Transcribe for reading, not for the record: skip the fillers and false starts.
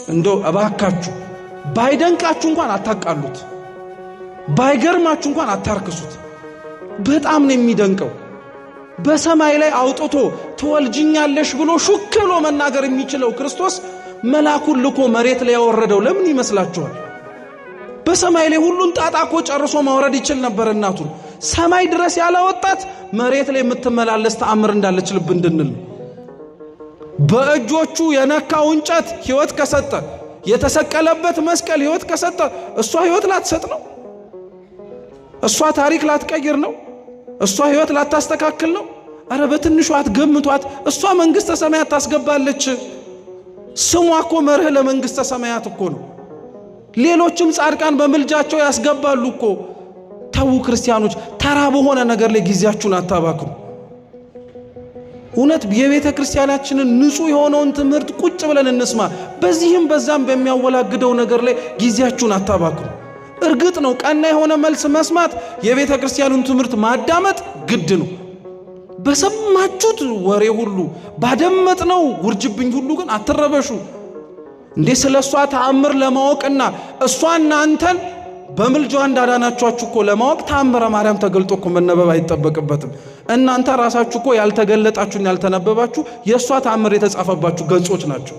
እንደው እባካችሁ ባይደንቃችሁ እንኳን አታቃሉት፣ ባይገርማችሁ እንኳን አታርክሱት። በጣም ነው የሚደንቀው። በሰማይ ላይ አውጥቶ ትወልጅኛለሽ ብሎ ሹክ ብሎ መናገር የሚችለው ክርስቶስ መልአኩን ልኮ መሬት ላይ ያወረደው ለምን ይመስላችኋል? በሰማይ ላይ ሁሉን ጣጣኮ ጨርሶ ማውረድ ይችል ነበር እናቱን። ሰማይ ድረስ ያላወጣት መሬት ላይ የምትመላለስ ተአምር እንዳለች ልብ እንድንል። በእጆቹ የነካው እንጨት ሕይወት ከሰጠ፣ የተሰቀለበት መስቀል ሕይወት ከሰጠ፣ እሷ ሕይወት ላትሰጥ ነው? እሷ ታሪክ ላትቀይር ነው? እሷ ሕይወት ላታስተካክል ነው? አረ በትንሹ አትገምቷት። እሷ መንግስተ ሰማያት ታስገባለች። ስሟ እኮ መርህ ለመንግስተ ሰማያት እኮ ነው። ሌሎችም ጻድቃን በመልጃቸው ያስገባሉ እኮ። ተው ክርስቲያኖች፣ ተራ በሆነ ነገር ላይ ጊዜያችሁን አታባክኑ። እውነት የቤተ ክርስቲያናችንን ንጹህ የሆነውን ትምህርት ቁጭ ብለን እንስማ። በዚህም በዛም በሚያወላግደው ነገር ላይ ጊዜያችሁን አታባክኑ። እርግጥ ነው ቀና የሆነ መልስ መስማት፣ የቤተ ክርስቲያኑን ትምህርት ማዳመጥ ግድ ነው። በሰማችሁት ወሬ ሁሉ ባደመጥነው ውርጅብኝ ሁሉ ግን አትረበሹ። እንዴ ስለሷ ተአምር ለማወቅና እሷና አንተን በመልጃዋ እንዳዳናችሁ እኮ ለማወቅ ተአምረ ማርያም ተገልጦ እኮ መነበብ አይጠበቅበትም። እናንተ ራሳችሁ እኮ ያልተገለጣችሁና ያልተነበባችሁ የሷ ተአምር የተጻፈባችሁ ገጾች ናቸው።